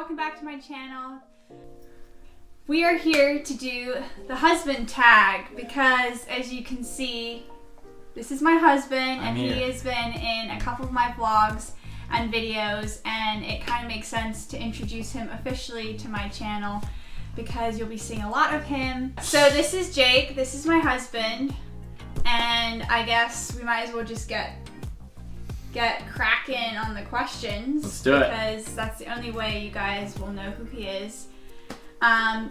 welcome back to my channel. We are here to do the husband tag because, as you can see, this is my husband and he has been in a couple of my vlogs and videos, and it kind of makes sense to introduce him officially to my channel because you'll be seeing a lot of him. So this is Jake, this is my husband, and I guess we might as well just get cracking on the questions. Let's do it. Because that's the only way you guys will know who he is.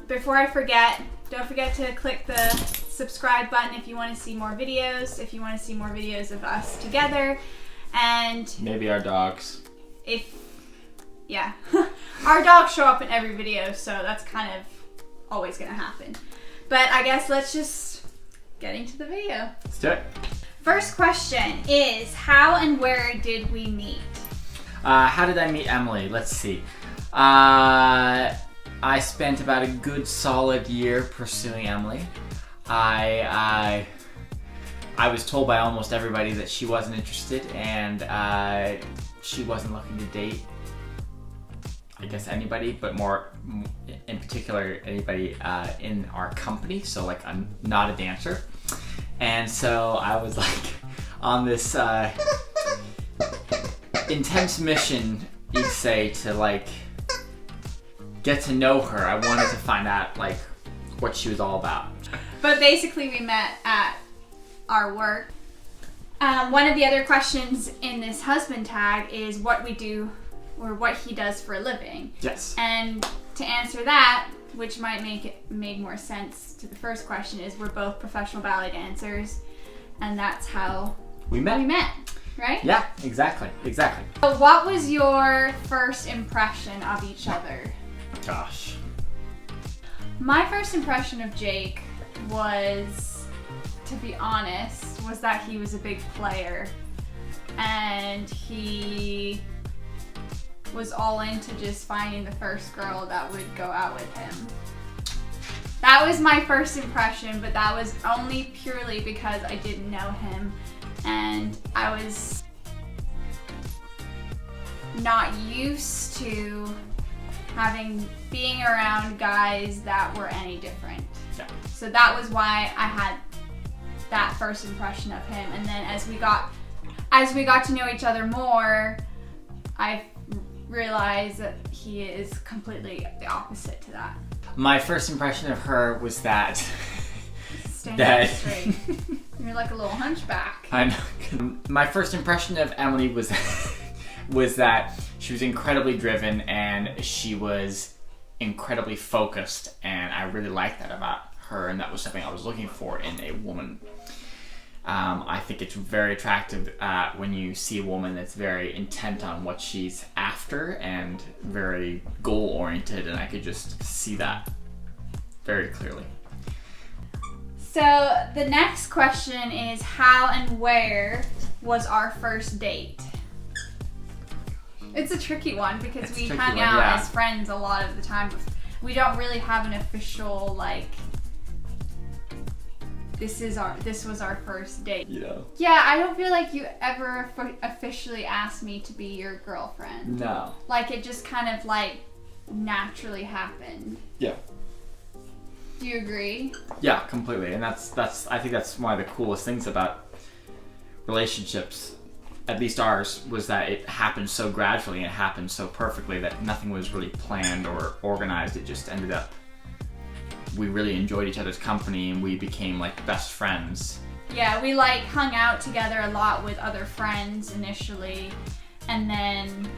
Before I forget, don't forget to click the subscribe button if you want to see more videos, if you want to see more videos of us together, and maybe our dogs. Our dogs show up in every video, so that's kind of always gonna happen. But I guess let's just get into the video. Let's do it. First question is, how and where did we meet? How did I meet Emily? Let's see. I spent about a good solid year pursuing Emily. I was told by almost everybody that she wasn't interested, and she wasn't looking to date, I guess, anybody, but more in particular anybody in our company. So like, I'm not a dancer. And so I was like on this intense mission, you'd say, to like get to know her. I wanted to find out like what she was all about. But basically we met at our work. One of the other questions in this husband tag is what we do or what he does for a living. Yes. And to answer that, which might make more sense to the first question, is we're both professional ballet dancers, and that's how we met, right? Yeah, exactly. So what was your first impression of each other? Gosh. My first impression of Jake was, to be honest, was that he was a big player, and he was all into just finding the first girl that would go out with him. That was my first impression, but that was only purely because I didn't know him and I was not used to being around guys that were any different. Yeah. So that was why I had that first impression of him, and then as we got to know each other more, I realized that he is completely the opposite to that. My first impression of her was that Standing straight. You're like a little hunchback. I know. My first impression of Emily was that she was incredibly driven and she was incredibly focused, and I really liked that about her, and that was something I was looking for in a woman. I think it's very attractive when you see a woman that's very intent on what she's after and very goal-oriented, and I could just see that very clearly. So the next question is, how and where was our first date? It's a tricky one because we hung out as friends a lot of the time. We don't really have an official, like, this was our first date. Yeah. Yeah, I don't feel like you ever officially asked me to be your girlfriend. No. Like, it just kind of like naturally happened. Yeah. Do you agree? Yeah, completely. And I think that's one of the coolest things about relationships, at least ours, was that it happened so gradually and it happened so perfectly that nothing was really planned or organized. It just ended up, we really enjoyed each other's company and we became like best friends. Yeah, we like hung out together a lot with other friends initially, and then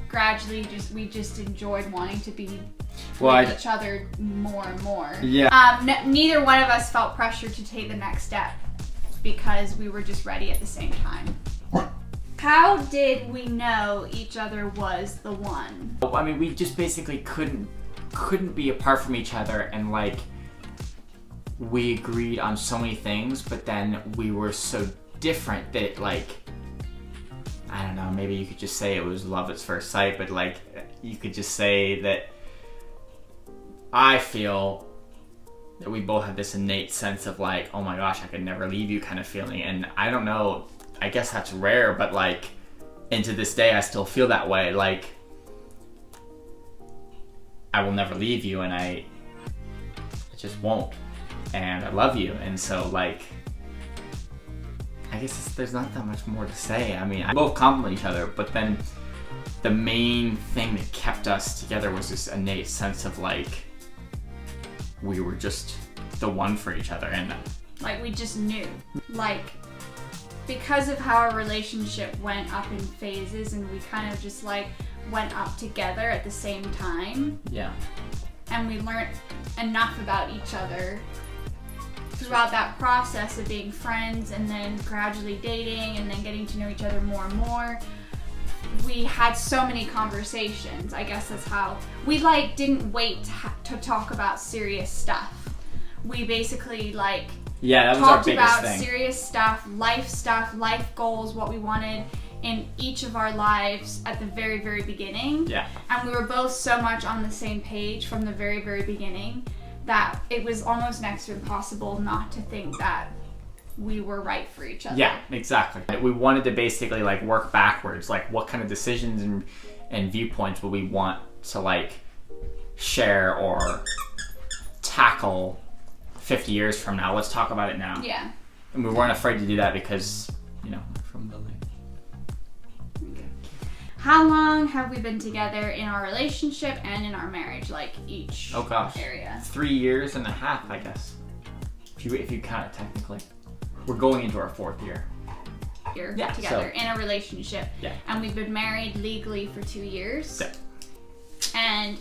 gradually we just enjoyed wanting to be with each other more and more. Yeah. Neither one of us felt pressure to take the next step because we were just ready at the same time. How did we know each other was the one? I mean, we just basically couldn't be apart from each other, and like, we agreed on so many things, but then we were so different that, like, I don't know, maybe you could just say it was love at first sight, but like, you could just say that I feel that we both have this innate sense of like, oh my gosh, I could never leave you kind of feeling. And I don't know, I guess that's rare, but like, and to this day I still feel that way. Like, I will never leave you, and I just won't. And I love you. And so, like, I guess there's not that much more to say. I mean, I both compliment each other, but then the main thing that kept us together was this innate sense of, like, we were just the one for each other. And like, we just knew. Like, because of how our relationship went up in phases, and we kind of just, like, went up together at the same time. Yeah. And we learned enough about each other throughout that process of being friends and then gradually dating and then getting to know each other more and more. We had so many conversations. I guess that's how we, like, didn't wait to talk about serious stuff. We basically, like, that was talked our biggest about thing. serious stuff, life goals, what we wanted in each of our lives at the very, very beginning. Yeah. And we were both so much on the same page from the very, very beginning that it was almost next to impossible not to think that we were right for each other. Yeah, exactly. We wanted to basically, like, work backwards. Like, what kind of decisions and viewpoints would we want to, like, share or tackle 50 years from now? Let's talk about it now. Yeah. And we weren't afraid to do that because, we're from the lake. How long have we been together in our relationship and in our marriage? Like, each area. 3 years and a half, I guess. If you count it technically. We're going into our 4th year. You're together in a relationship. Yeah. And we've been married legally for 2 years. Yeah. And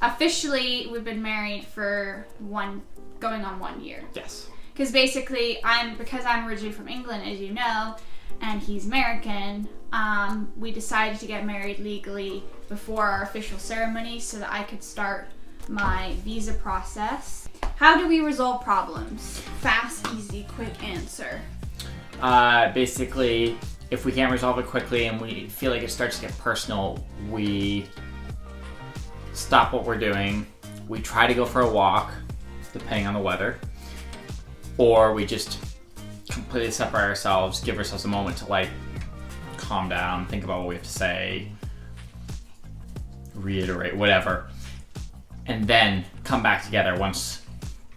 officially, we've been married for going on 1 year. Yes. Because basically, because I'm originally from England, as you know, and he's American, we decided to get married legally before our official ceremony so that I could start my visa process. How do we resolve problems? Fast, easy, quick answer. Basically, if we can't resolve it quickly and we feel like it starts to get personal, we stop what we're doing. We try to go for a walk, depending on the weather, or we just completely separate ourselves, give ourselves a moment to, like, calm down, think about what we have to say, reiterate, whatever, and then come back together once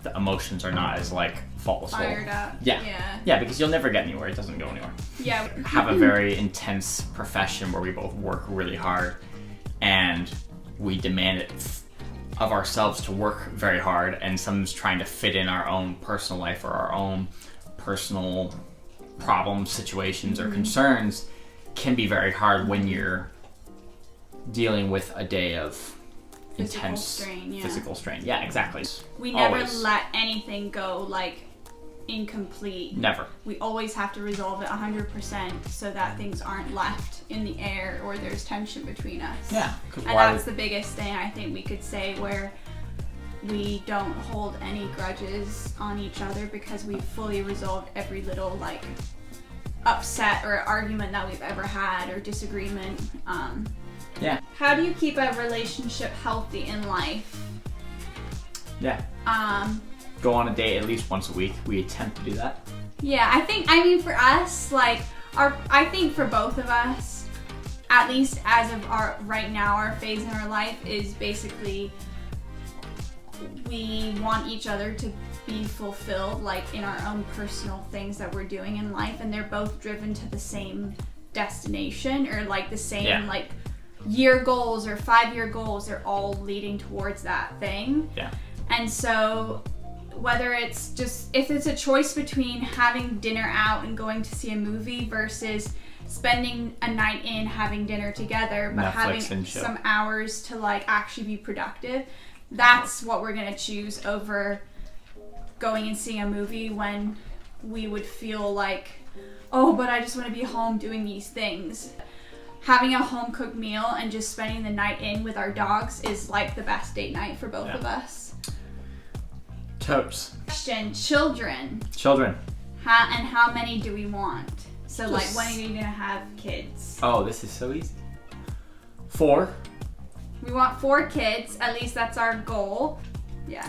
the emotions are not as, like, volatile. Fired up. Yeah, because you'll never get anywhere. It doesn't go anywhere. Yeah. Have a very intense profession where we both work really hard, and we demand it of ourselves to work very hard, and sometimes trying to fit in our own personal life or our own personal problems, situations, or concerns can be very hard when you're dealing with a day of intense physical strain. Yeah, exactly. We never let anything go, like, incomplete. Never. We always have to resolve it 100% so that things aren't left in the air or there's tension between us. Yeah. And that's the biggest thing I think we could say, where we don't hold any grudges on each other because we've fully resolved every little, like, upset or argument that we've ever had or disagreement. Yeah. How do you keep a relationship healthy in life? Yeah. Go on a date at least once a week. We attempt to do that. Yeah, I mean for us, like, I think for both of us, at least as of right now, our phase in our life is basically we want each other to be fulfilled, like, in our own personal things that we're doing in life, and they're both driven to the same destination, or, like, the same like year goals or 5-year goals. They're all leading towards that thing. Yeah. And so whether it's just, if it's a choice between having dinner out and going to see a movie versus spending a night in having dinner together, but having some hours to, like, actually be productive, that's what we're gonna choose over going and seeing a movie when we would feel like, oh, but I just want to be home doing these things. Having a home cooked meal and just spending the night in with our dogs is, like, the best date night for both of us. Totes. Question: children. And how many do we want? So, like, when are you gonna have kids? Oh, this is so easy. 4. We want 4 kids. At least that's our goal. Yeah.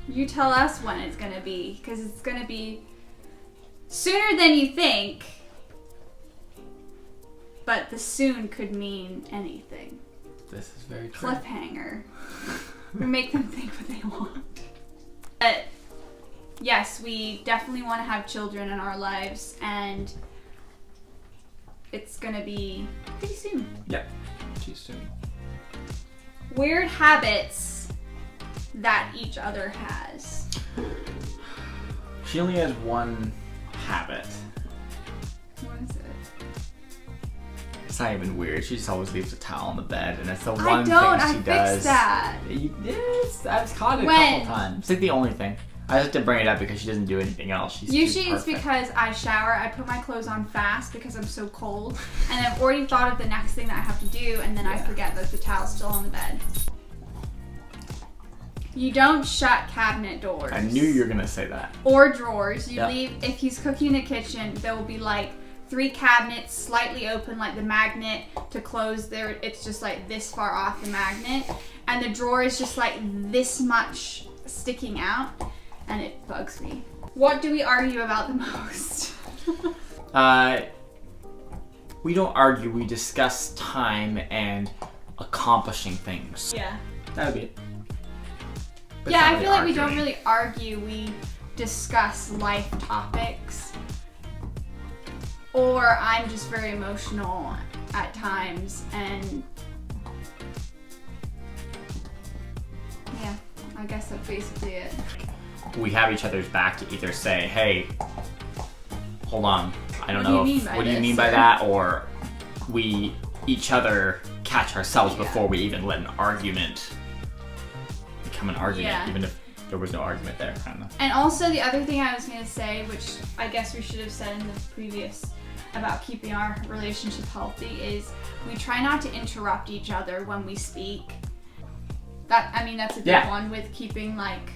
You tell us when it's gonna be, because it's gonna be sooner than you think. But the soon could mean anything. This is very true. Cliffhanger. We make them think what they want. But yes, we definitely want to have children in our lives, and it's gonna be pretty soon. Yep, too soon. Weird habits that each other has. She only has one habit. What is it? It's not even weird. She just always leaves a towel on the bed, and it's the one I thing don't. she I does. fixed that. Yes, I've caught it a When? couple times. It's like the only thing. I just have to bring it up because she doesn't do anything else. She's Usually too it's perfect. because I shower, I put my clothes on fast because I'm so cold, and I've already thought of the next thing that I have to do, and then I forget that the towel's still on the bed. You don't shut cabinet doors. I knew you were gonna say that. Or drawers. You Yep. leave, if he's cooking in the kitchen, there will be like 3 cabinets slightly open, like the magnet to close there. It's just like this far off the magnet, and the drawer is just like this much sticking out, and it bugs me. What do we argue about the most? We don't argue. We discuss time and accomplishing things. Yeah. That would be it. But Yeah, it's not I feel like we don't arguing. really argue. We discuss life topics. Or I'm just very emotional at times, and yeah, I guess that's basically it. We have each other's back to either say, "Hey, hold on, I don't What do you know. mean by What do you this?" mean by that?" Or we each other catch ourselves Yeah. before we even let an argument become an argument, Yeah. even if there was no argument there. I don't know. And also the other thing I was going to say, which I guess we should have said in the previous about keeping our relationship healthy, is we try not to interrupt each other when we speak. That's a big Yeah. one with keeping like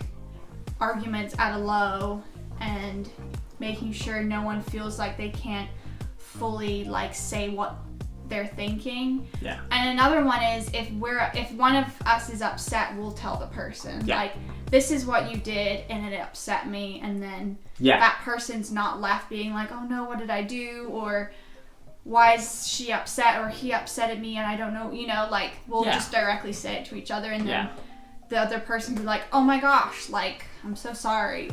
arguments at a low and making sure no one feels like they can't fully like say what they're thinking. Yeah. And another one is if one of us is upset, we'll tell the person. Yeah. Like, this is what you did and it upset me, and then Yeah. that person's not left being like, oh no, what did I do? Or why is she upset, or he upsetted me and I don't know, like we'll Yeah. just directly say it to each other, and then Yeah. the other person can be like, oh my gosh, like, I'm so sorry.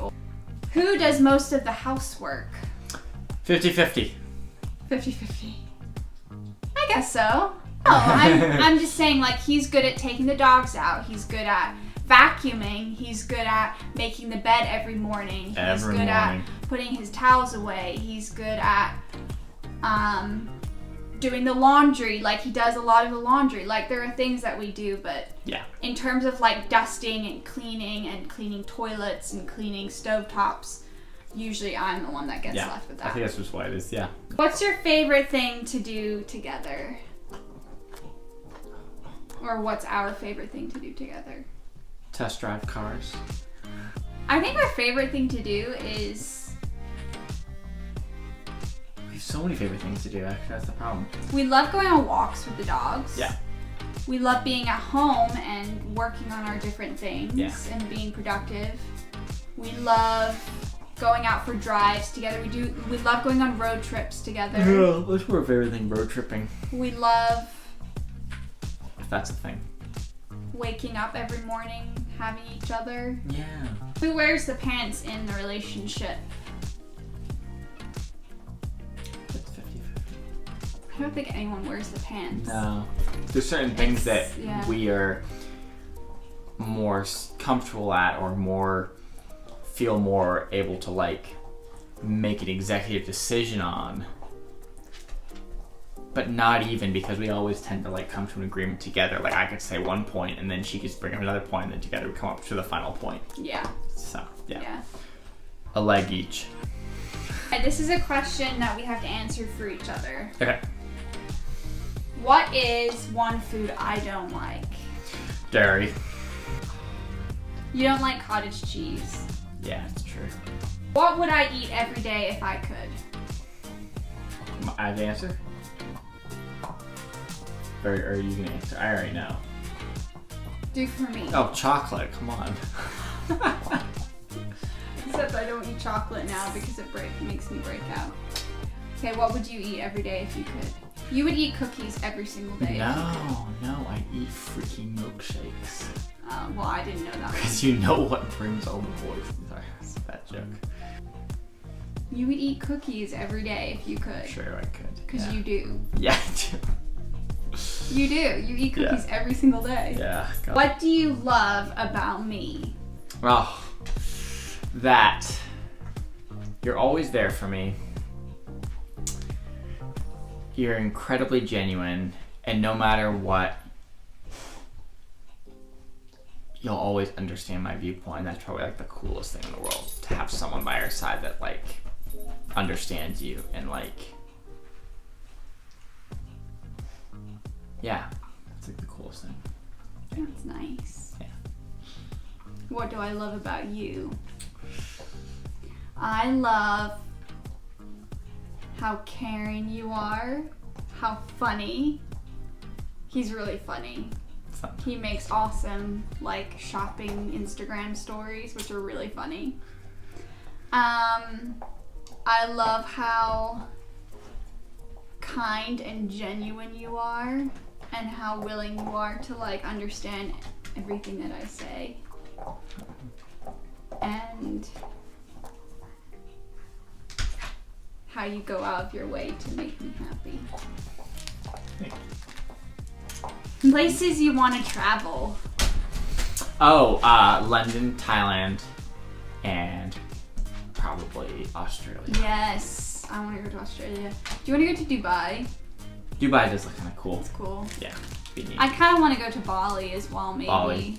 Who does most of the housework? 50-50. 50-50. I guess so. I'm just saying, like, he's good at taking the dogs out. He's good at vacuuming. He's good at making the bed every morning. He's Every good morning. at putting his towels away. He's good at doing the laundry. Like, he does a lot of the laundry. Like, there are things that we do, but Yeah. in terms of like dusting and cleaning toilets and cleaning stovetops, usually I'm the one that gets Yeah. left with I that. think that's just what it is. Yeah. What's your favorite thing to do together? Or what's our favorite thing to do together? Test drive cars. I think our favorite thing to do is We have so many favorite things to do. Actually, that's the problem. we love going on walks with the dogs. Yeah. We love being at home and working on our different things Yeah. and being productive. We love going out for drives together. We love going on road trips together. What's our favorite thing? Road tripping. We love If that's a thing. waking up every morning, having each other. Yeah. Who wears the pants in the relationship? It's 50-50. I don't think anyone wears the pants. No. There's certain things that yeah. we are more comfortable at, or feel more able to like make an executive decision on, but not even, because we always tend to like come to an agreement together. Like, I could say one point and then she could bring up another point, and then together we come up to the final point. Yeah. So yeah. Yeah. A leg each. And this is a question that we have to answer for each other. Okay. What is one food I don't like? Dairy. You don't like cottage cheese. Yeah, it's true. What would I eat every day if I could? I have the answer? Or are you gonna answer? I already know. Do for me. Oh, chocolate. Come on. Except I don't eat chocolate now because it makes me break out. Okay, what would you eat every day if you could? You would eat cookies every single day. No, I eat freaking milkshakes. Well, I didn't know that. Because you know what brings all the boys. Sorry, that's a bad joke. You would eat cookies every day if you could. Sure, I could. Because you do. Yeah, I do. You do. You eat cookies every single day. Yeah. God. What do you love about me? Oh, that you're always there for me. You're incredibly genuine, and no matter what, you'll always understand my viewpoint. That's probably like the coolest thing in the world, to have someone by your side that like understands you and like, yeah, it's like the coolest thing. That's nice. Yeah. What do I love about you? I love how caring you are, how funny. He's really funny. He makes awesome like shopping Instagram stories, which are really funny. I love how kind and genuine you are, and how willing you are to like understand everything that I say. And how you go out of your way to make me happy. Places you want to travel. Oh, London, Thailand, and probably Australia. Yes, I want to go to Australia. Do you want to go to Dubai? Dubai does look kind of cool. It's cool. Yeah, be neat. I kind of want to go to Bali as well, maybe. Bali.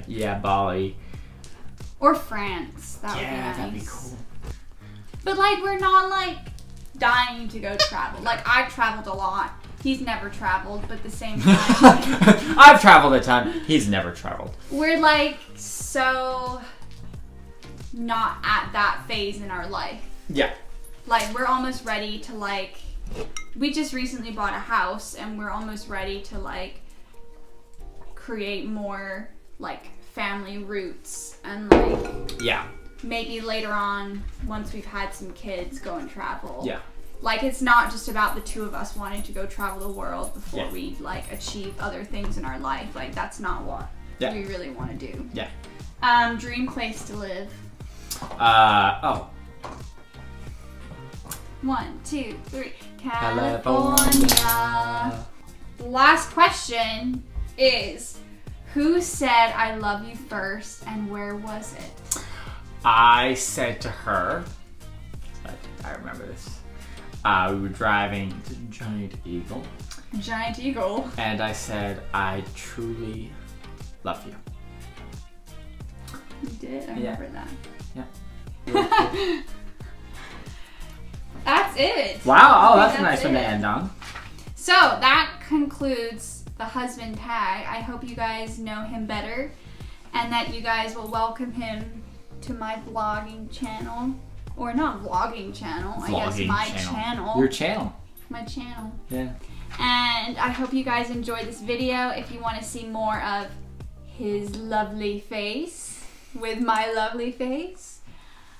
Yeah, Bali. Or France. That would be nice. That'd be cool. But like, we're not like dying to go travel. Like, I've traveled a lot. He's never traveled, but at the same time, I've traveled a ton. He's never traveled. We're like so not at that phase in our life. Yeah. Like, we're almost ready to like, we just recently bought a house and we're almost ready to like create more like family roots and like, yeah, maybe later on, once we've had some kids, go and travel. Yeah. Like, it's not just about the two of us wanting to go travel the world before Yeah. we like achieve other things in our life. Like, that's not what we really want to do. Yeah. Dream place to live. Oh. 1, 2, 3. California. California. Last question is, who said I love you first and where was it? I said to her, I remember this. We were driving to Giant Eagle. Giant Eagle. And I said, I truly love you. You did? I remember that. Yeah. Really cool. That's it. Wow, oh, that's a nice one to end on. So that concludes the husband tag. I hope you guys know him better and that you guys will welcome him to my vlogging channel. Or not vlogging channel, I guess my channel. Your channel. My channel. Yeah. And I hope you guys enjoyed this video. If you want to see more of his lovely face with my lovely face,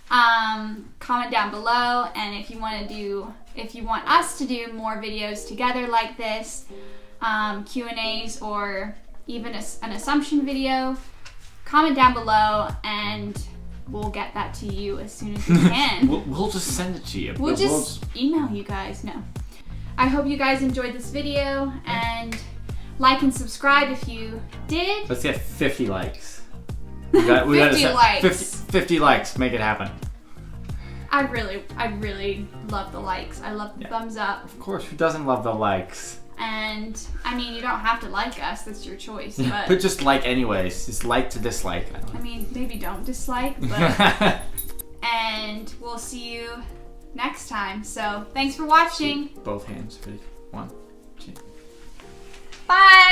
comment down below. And if you want us to do more videos together like this, Q&As or even an assumption video, comment down below and we'll get that to you as soon as we can. we'll just send it to you. We'll just email you guys. No. I hope you guys enjoyed this video and like and subscribe if you did. Let's get 50 likes. 50 likes. 50 likes. Make it happen. I really love the likes. I love the thumbs up. Of course, who doesn't love the likes? And I mean, you don't have to like us. That's your choice. But just like anyways. Just like to dislike. I mean, maybe don't dislike. But and we'll see you next time. So thanks for watching. Both hands. Ready? 1, 2. Bye.